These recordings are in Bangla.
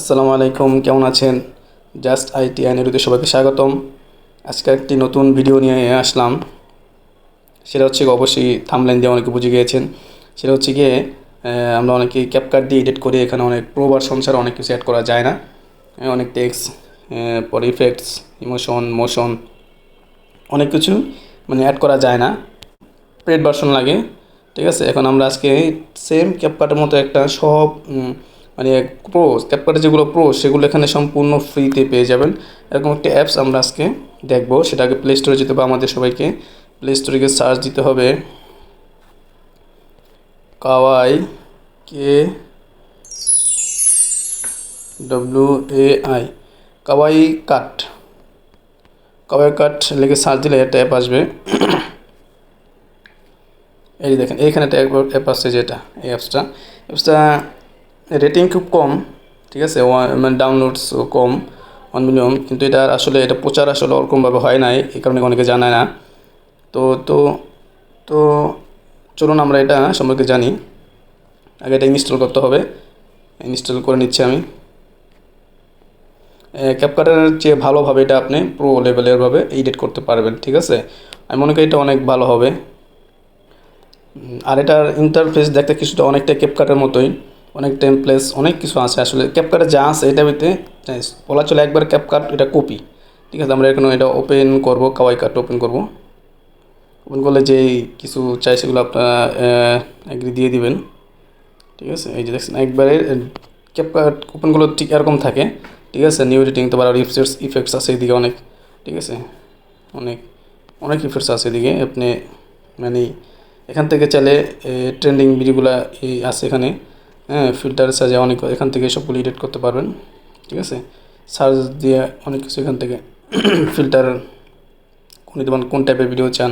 আসসালামু আলাইকুম, কেমন আছেন? জাস্ট আইটি আইনেরুতে সবাইকে স্বাগতম। আজকে একটি নতুন ভিডিও নিয়ে আসলাম। সেটা হচ্ছে গিয়ে, অবশ্যই থাম্বনেল দিয়ে অনেকে বুঝে গিয়েছেন। সেটা হচ্ছে গিয়ে আমরা অনেকে ক্যাপকাট দিয়ে এডিট করি। এখানে অনেক প্রো ভার্সন ছাড়া অনেক কিছু অ্যাড করা যায় না। অনেক টেক্সট, পরে ইফেক্টস, ইমোশন, মোশন, অনেক কিছু মানে অ্যাড করা যায় না। পেড ভার্সন লাগে। ঠিক আছে, এখন আমরা আজকে সেম ক্যাপকাটের মতো একটা সব মানে প্রো ক্যাপকাটে যেগুলো প্রো সেগুলো এখানে সম্পূর্ণ ফ্রিতে পেয়ে যাবেন। এরকম একটা অ্যাপস আমরা আজকে দেখবো। সেটাকে প্লে স্টোরে যেতে হবে। আমাদের সবাইকে প্লে স্টোরে গিয়ে সার্চ দিতে হবে Kawai, K W A I, Kawai cut. Kawai cut লিখে সার্চ দিলে একটা অ্যাপ আসবে। এই যে দেখেন, এইখানে একটা অ্যাপ আসছে, যেটা এই অ্যাপসটা রেটিং খুব কম। ঠিক আছে, মানে ডাউনলোডস কম, 1 মিলিয়ন। কিন্তু এটা আসলে এটা প্রচার আসলে ওরকমভাবে হয় নাই, এই কারণে অনেকে জানায় না। তো তো তো চলুন আমরা এটা সম্পর্কে জানি। আগে এটা ইনস্টল করতে হবে। ইনস্টল করে নিচ্ছি আমি। ক্যাপকাটের চেয়ে ভালোভাবে এটা আপনি প্রো লেভেলেরভাবে এডিট করতে পারবেন। ঠিক আছে, আমি মনে করি এটা অনেক ভালো হবে। আর এটার ইন্টারফেস দেখতে কিছুটা অনেকটা ক্যাপকাটের মতোই। অনেক টেমপ্লেস, অনেক কিছু আছে আসলে ক্যাপকাটে যা আছে এটা ভিতরে বলা চলে একবার ক্যাপকাট এটা কপি। ঠিক আছে, আমরা এখন এটা ওপেন করব, কাওয়াই কাট ওপেন করব। ওপেন করলে যেই কিছু চাই সেগুলো আপনারা এগ্রি দিয়ে দিবেন। ঠিক আছে, এই যে দেখছেন একবারে ক্যাপকাট ওপেনগুলো ঠিক এরকম থাকে। ঠিক আছে, নিউ এডিটিং তো আরও ইফেক্টস আছে এদিকে অনেক। ঠিক আছে, অনেক অনেক ইফেক্টস আছে এদিকে। আপনি মানে এখান থেকে চাইলে ট্রেন্ডিং ভিডিওগুলো আছে এখানে। হ্যাঁ, ফিল্টার সাজে অনেক, এখান থেকে সবগুলো এডিট করতে পারবেন। ঠিক আছে, সার্চ দিয়ে অনেক কিছু এখান থেকে ফিল্টার কোন দেবেন, কোন টাইপের ভিডিও চান।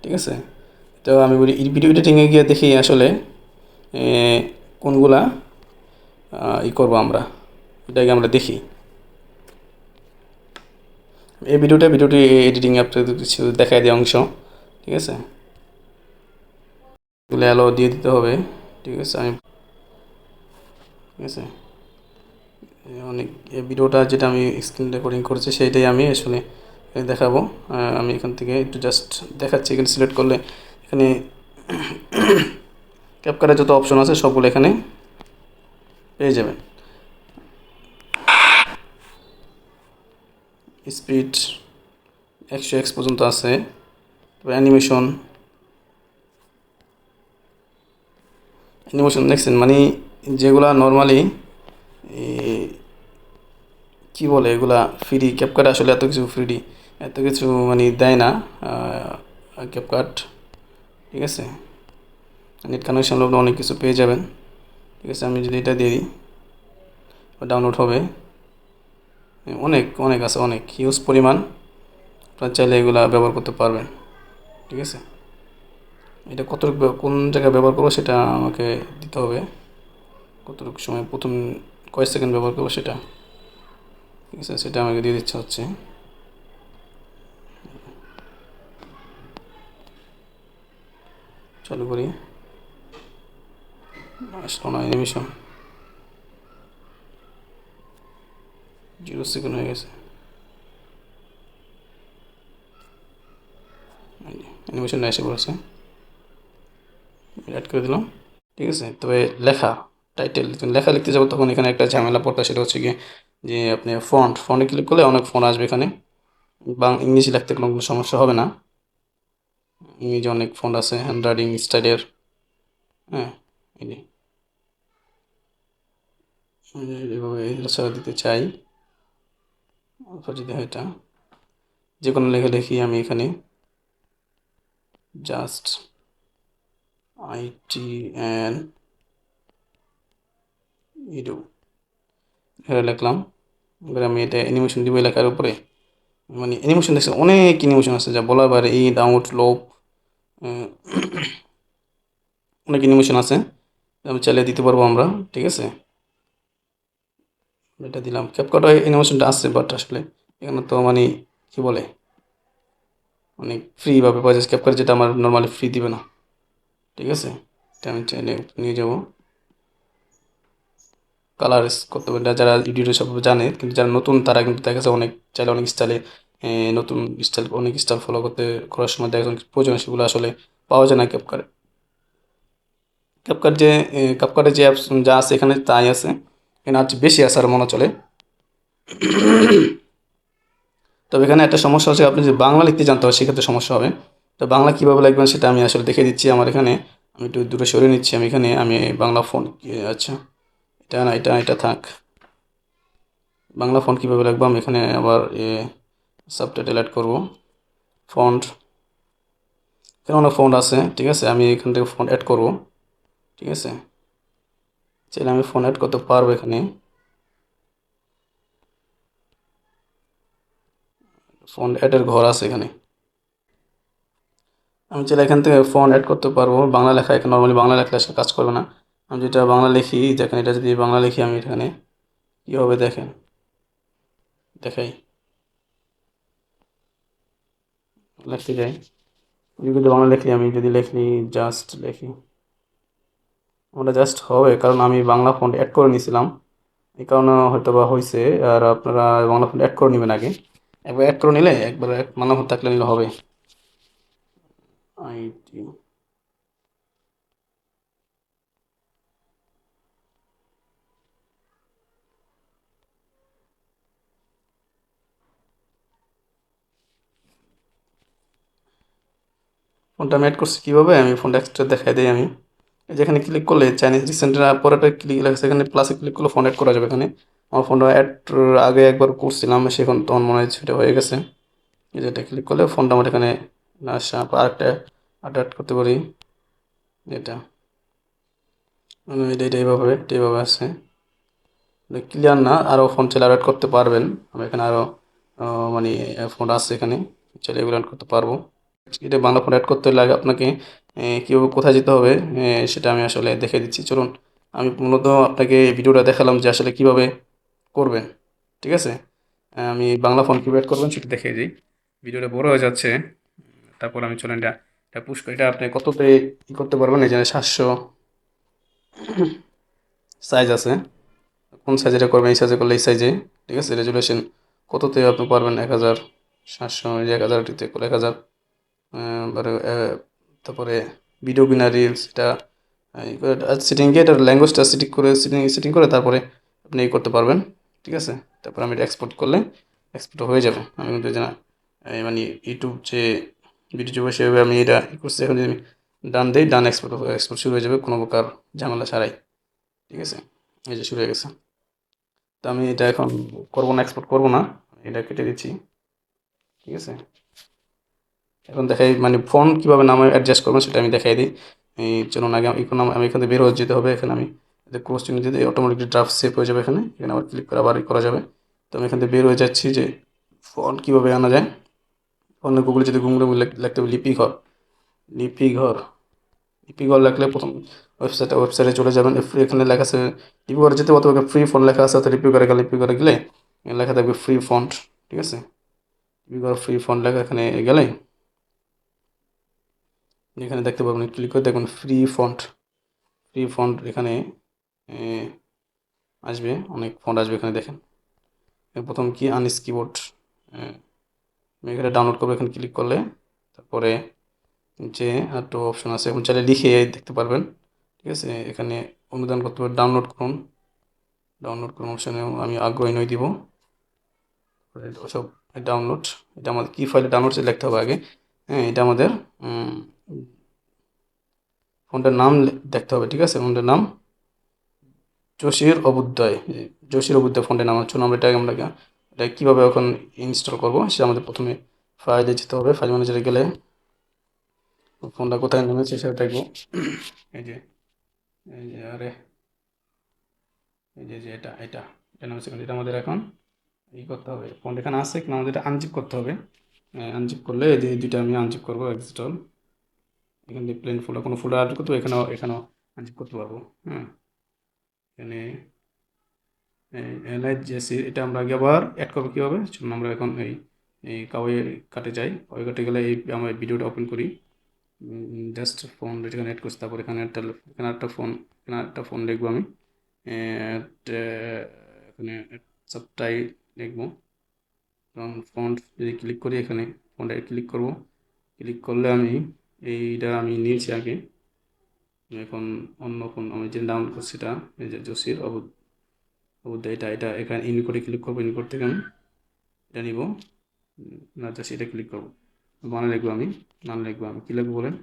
ঠিক আছে, তো আমি বলি ভিডিও এডিটিংয়ে গিয়ে দেখি আসলে কোনগুলা করবো আমরা, এটাকে আমরা দেখি। এই ভিডিওটি এডিটিং আপনাদের কিছু দেখায় দেওয়া অংশ। ঠিক আছে, এগুলো অ্যালো দিয়ে দিতে হবে। ঠিক আছে, ঠিক আছে, অনেক এই ভিডিওটা যেটা আমি স্ক্রিন রেকর্ডিং করেছি সেইটাই আমি আসলে দেখাবো। আমি এখান থেকে একটু জাস্ট দেখাচ্ছি। এখানে সিলেক্ট করলে এখানে ক্যাপকাটের যত অপশন আছে সবগুলো এখানে পেয়ে যাবেন। স্পিড 100x পর্যন্ত আছে। তারপর অ্যানিমেশন দেখছেন, মানে যেগুলা নর্মালি কি বলে এগুলা ফ্রি, ক্যাপকাট আসলে এত কিছু ফ্রি, এত কিছু মানে দেয় না ক্যাপকাট। ঠিক আছে, নেট কানেকশন লোক অনেক কিছু পেয়ে যাবেন। ঠিক আছে, আমি যদি এটা দিয়ে দিই ডাউনলোড হবে। অনেক অনেক আছে, অনেক হিউজ পরিমাণ। আপনার চাইলে এগুলা ব্যবহার করতে পারবেন। ঠিক আছে, এটা কতটুকু কোন জায়গায় ব্যবহার করবো সেটা আমাকে দিতে হবে। কতটুকু সময় প্রথম কয় সেকেন্ড ব্যবহার করবো সেটা। ঠিক আছে, সেটা আমাকে দিয়ে দিচ্ছে হচ্ছে। চালু করি, আসলো না অ্যানিমেশন, 0 সেকেন্ড হয়ে গেছে। অ্যানিমেশনটা এসে পড়েছে, অ্যাড করে দিলাম। ঠিক আছে, তবে লেখা টাইটেল লেখা লিখতে যাবো তখন এখানে একটা ঝামেলা পড়তে, সেটা হচ্ছে গিয়ে যে আপনি ফন্টে ক্লিক করলে অনেক ফন্ট আসবে এখানে। ইংলিশে লিখতে কোনো সমস্যা হবে না। ইংরেজি অনেক ফন্ট আছে হ্যান্ড রাইটিং স্টাইলের। হ্যাঁ, এই যে এভাবে ছাড়া দিতে চাই। যদি হয় এটা যে কোনো লেখা লিখি আমি এখানে জাস্ট আইটি অ্যান্ড ইডু এটা লিখলাম। এবার আমি এটা অ্যানিমেশন দিব লেখার উপরে। মানে অ্যানিমেশন দেখছি অনেক অ্যানিমেশন আছে যা বলার বাইরে, ইন আউট লোপ, অনেক অ্যানিমেশন আছে, আমি চালিয়ে দিতে পারবো আমরা। ঠিক আছে, এটা দিলাম। ক্যাপকাট অ্যানিমেশনটা আসছে, বাট আসলে এখানে তো মানে কি বলে অনেক ফ্রিভাবে পাওয়া যাচ্ছে ক্যাপকাট, যেটা আমার নর্মালি ফ্রি দিবে না। ঠিক আছে, এটা আমি চাইলে নিয়ে যাব। কালার করতে পারি, যারা ইউটিউবে সব জানে, কিন্তু যারা নতুন তারা কিন্তু দেখা যাচ্ছে অনেক চাইলে অনেক স্টাইলে নতুন স্টাইল অনেক স্টাইল ফলো করতে করার সময় দেখা যাচ্ছে প্রয়োজন সেগুলো আসলে পাওয়া যায় না ক্যাপকার্টে। ক্যাপকার্ট যে ক্যাপকার্টে যে অ্যাপস যা আছে এখানে তাই আছে, এখানে আর বেশি আছে আর মনে চলে। তবে এখানে একটা সমস্যা হচ্ছে, আপনি যদি বাংলা লিখতে জানতে হবে সেক্ষেত্রে সমস্যা হবে। তো বাংলা কীভাবে লিখবেন সেটা আমি আসলে দেখে দিচ্ছি। আমার এখানে আমি একটু দূরে সরিয়ে নিচ্ছি, আমি এখানে আমি বাংলা ফোন, আচ্ছা এটা না, এটা থাক। বাংলা ফন্ট কীভাবে লিখবো, আমি এখানে আবার সাবটাইটেল অ্যাড করবো। ফন্ট, এখানে অনেক ফন্ট আছে, ঠিক আছে, আমি এখান থেকে ফন্ট অ্যাড করবো, ঠিক আছে। চাইলে আমি ফন্ট অ্যাড করতে পারবো এখানে, ফন্ট অ্যাডের ঘর আছে এখানে। আমি চাইলে এখান থেকে ফন্ট অ্যাড করতে পারবো। বাংলা লেখা এখানে নর্মালি বাংলা লেখলে আসলে কাজ করবে না। আমি যেটা বাংলা লিখি, দেখেন এটা যদি বাংলা লিখি আমি এখানে কী হবে দেখেন, দেখাই, লিখতে যাই, আমি যদি বাংলা লিখি, আমি যদি লিখি জাস্ট লিখি, ওটা জাস্ট হবে কারণ আমি বাংলা ফন্ট অ্যাড করে নিয়েছিলাম, এই কারণে হয়তো বা হয়েছে। আর আপনারা বাংলা ফন্ট অ্যাড করে নেবেন আগে, একবার অ্যাড করে নিলে, একবার বাংলা ফন্ট থাকলে নিলে হবে। আইটি, ফোনটা আমি অ্যাড করছি কীভাবে, আমি ফোনটা এক্সট্রা দেখাই দিই। আমি যেখানে ক্লিক করলে চাইনিজ রিসেন্টের পরেটা ক্লিক লাগছে, এখানে প্লাসে ক্লিক করলে ফোন অ্যাড করা যাবে এখানে। আমার ফোনটা অ্যাড আগে একবার করছিলাম, সেখানে তখন মনে হয় সেটা হয়ে গেছে। যেটা ক্লিক করলে ফোনটা আমার এখানে আসা, আরেকটা অ্যাড করতে পারি, এটা এটা এইভাবে আছে। ক্লিয়ার না, আরও ফোন চাইলে অ্যাড করতে পারবেন। আমি এখানে আরও মানে ফোন আছে এখানে, চাইলে এগুলো অ্যাড করতে পারবো। এটা বাংলা ফোন অ্যাড করতে লাগে আপনাকে কীভাবে কোথায় যেতে হবে সেটা আমি আসলে দেখে দিচ্ছি। চলুন, আমি মূলত আপনাকে ভিডিওটা দেখালাম যে আসলে কিভাবে করবেন, ঠিক আছে। আমি বাংলা ফোন কীভাবে অ্যাড করবেন সেটা দেখিয়ে দিই। ভিডিওটা বড় হয়ে যাচ্ছে, তারপর আমি চলেন এটা পুশ করে, এটা আপনি কততে ই করতে পারবেন, এই যে 700 সাইজ আছে, কোন সাইজে এটা করবেন, এই সাইজে করলে এই সাইজে, ঠিক আছে। রেজুলেশন কততে আপনি পারবেন, 1700, 1000টিতে করলে 1000। তারপরে ভিডিও বিনা রিলস, এটা সেটিংকে, এটার ল্যাঙ্গুয়েজটা সেটিং করে তারপরে আপনি এই করতে পারবেন, ঠিক আছে। তারপর আমি এটা এক্সপোর্ট করলে এক্সপোর্ট হয়ে যাবে। আমি কিন্তু যে না মানে ইউটিউব যে ভিডিও সেভাবে আমি এটা করছি, এখন যদি আমি ডান দিই, ডান এক্সপোর্ট শুরু হয়ে যাবে কোনো প্রকার ঝামেলা ছাড়াই, ঠিক আছে। এই যে শুরু হয়ে গেছে। তো আমি এটা এখন করবো না, এক্সপোর্ট করবো না, এটা কেটে দিচ্ছি, ঠিক আছে। এখন দেখাই মানে ফন্ট কীভাবে নাম অ্যাডজাস্ট করবেন সেটা আমি দেখাই দিই। এই চলুন আগে এখন আমি এখান থেকে বের হয়ে যেতে হবে। এখানে আমি ক্রস চিহ্ন দিয়ে অটোমেটিকলি ড্রাফট সেভ হয়ে যাবে, এখানে এখানে আবার ক্লিক করে আবার করা যাবে। তো আমি এখান থেকে বের হয়ে যাচ্ছি যে ফন্ট কীভাবে আনা যায়। অন্য গুগলে যদি গুগলে লিখতে হবে লিপিঘর, লিপিঘর, লিপিঘর লিখলে প্রথম ওয়েবসাইটে চলে যাবেন। এখানে লেখা আছে লিপিঘরে যেতে, অথবা ফ্রি ফন্ট লেখা আছে, অর্থাৎ লিপিঘরে গেলে লেখা থাকবে ফ্রি ফন্ট, ঠিক আছে। লিপিঘর ফ্রি ফন্ট লেখা এখানে গেলে এখানে দেখতে পাবেন, ক্লিক করে দেখুন ফ্রি ফন্ট এখানে আসবে, অনেক ফন্ট আসবে এখানে দেখেন। প্রথম কি আনইস কিবোর্ড, আমি এখানে ডাউনলোড করবো, এখানে ক্লিক করলে তারপরে যে একটা অপশন আছে, এখন চাইলে লিখে দেখতে পারবেন, ঠিক আছে। এখানে অনুদান করতে পারবেন, ডাউনলোড করুন অপশানে আমি আগ্রহী নই দিব। সব ডাউনলোড, এটা আমাদের কী ফাইলে ডাউনলোড লিখতে হবে আগে, হ্যাঁ এটা আমাদের ফোনটার নাম দেখতে হবে, ঠিক আছে। ফোনটার নাম জসির অভ্যুদয় ফোনটার নাম হচ্ছে। আমরা এটা কীভাবে এখন ইনস্টল করবো সেটা আমাদের প্রথমে ফাইলে যেতে হবে। ফাইল ম্যানেজারে গেলে ফোনটা কোথায় নেমেছে সেটা দেখবো। এই যে আরে এই যে এটা নামেছে, এটা আমাদের এখন করতে হবে। ফোন এখানে আছে কিনা আমাদের এটা আনজিপ করতে হবে। আনজিপ করলে এই যে দুইটা আমি আনজিপ করবো, এক্সটল, এখান থেকে প্লেন ফোল্ডার, কোনো ফোল্ডার আনজিপ করতে এখানেও আনজিপ করতে পারবো। হ্যাঁ, এখানে এলআইজেসি, এটা আমরা আগে আবার অ্যাড করবো কীভাবে, চলুন আমরা এখন এই কাওয়াই কাটে যাই। কাওয়াই কাটে গেলে এই আমরা ভিডিওটা ওপেন করি, জাস্ট ফোন এখানে অ্যাড করছি, তারপর এখানে একটা ফোন লিখবো আমি, এখানে সবটাই লিখবো। কারণ ফন্ট যদি ক্লিক করি এখানে ফন্টে ক্লিক করব, ক্লিক করলে আমি এইটা আমি নিয়েছি আগে। এখন অন্য কোন আমি যে ডাউনলোড করছি এটা এই যে জসির অবুদ্ধ এটা এখানে ইনকোডে ক্লিক করবো। ইনকোড থেকে আমি এটা নিব, না জাস্ট এটা ক্লিক করবো। বাংলা লিখবো আমি, বাংলা লিখবো আমি, কী লিখবো বলেন?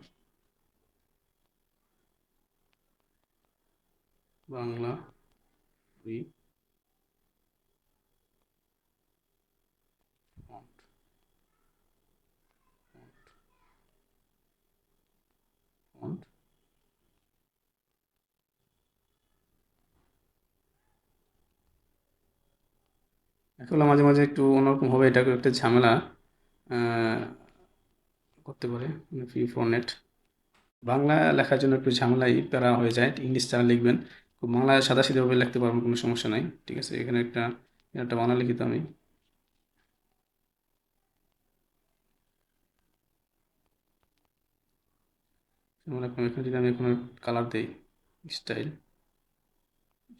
Bangla free font font. আসলে মাঝে মাঝে একটু অন্যরকম হবে, এটা একটা ঝামেলা করতে পারে ফ্রি ফরনেট। বাংলা লেখার জন্য একটু ঝামেলাই প্যারা হয়ে যায়, ইংলিশ যারা লিখবেন খুব বাংলায় সাদাসিধেভাবে লিখতে পারবেন, কোনো সমস্যা নাই। ঠিক আছে, এখানে একটা বাংলা লিখিত আমি। যেমন এখন এখানে যদি আমি কোনো কালার দিই, স্টাইল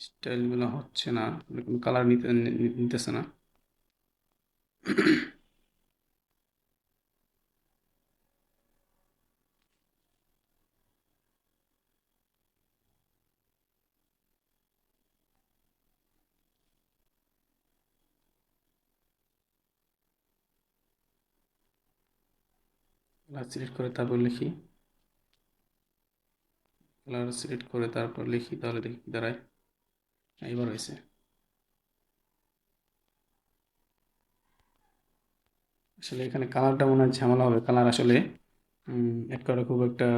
স্টাইলগুলো হচ্ছে না, কোনো কালার নিতেছে না। কালার সিলেক্ট করে তারপর লিখি, কালার সিলেক্ট করে তারপর লিখি, তাহলে দেখি কি দাঁড়ায়। এবার হয়েছে। আসলে এখানে কালারটা মনে হয় ঝামেলা হবে, কালার আসলে অ্যাড করা খুব একটা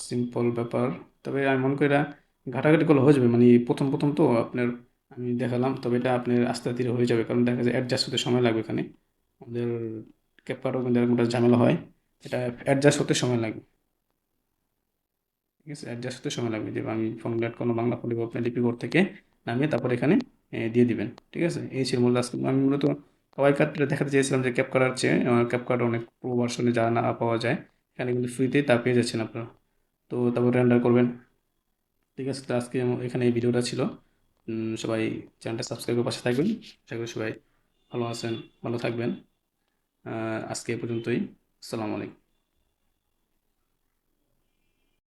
সিম্পল ব্যাপার। তবে আমি মনে করি এটা ঘাটাঘাটি করলে হয়ে যাবে, মানে প্রথম প্রথম তো আপনার আমি দেখালাম, তবে এটা আপনার আস্তে ধীরে হয়ে যাবে, কারণ দেখা যায় অ্যাডজাস্ট হতে সময় লাগবে এখানে। আমাদের ক্যাপকাটও কিন্তু এরকম একটা ঝামেলা হয়, এটা অ্যাডজাস্ট হতে সময় লাগবে। ঠিক আছে, অ্যাডজাস্ট হতে সময় লাগবে, যে আমি ফর্মুলা অ্যাড কোনো বাংলা ফলিব আপনার লিপিবোর্ড থেকে নামিয়ে তারপর এখানে দিয়ে দিবেন। ঠিক আছে, এই ছিল মূলত আজকে আমি মূলত কাওয়াই কার্ডটা দেখাতে চেয়েছিলাম, যে ক্যাপকাট আছে, ক্যাপকাট অনেক প্রো ভার্সনে যা না পাওয়া যায় এখানে কিন্তু ফ্রিতেই তা পেয়ে যাচ্ছেন আপনারা। তো তারপর রেন্ডার করবেন। ঠিক আছে, তো আজকে এখানে এই ভিডিওটা ছিল। সবাই চ্যানেলটা সাবস্ক্রাইব করে পাশে থাকবেন। আশা করি সবাই ভালো আছেন, ভালো থাকবেন। আজকে এ পর্যন্তই। আসসালামু আলাইকুম।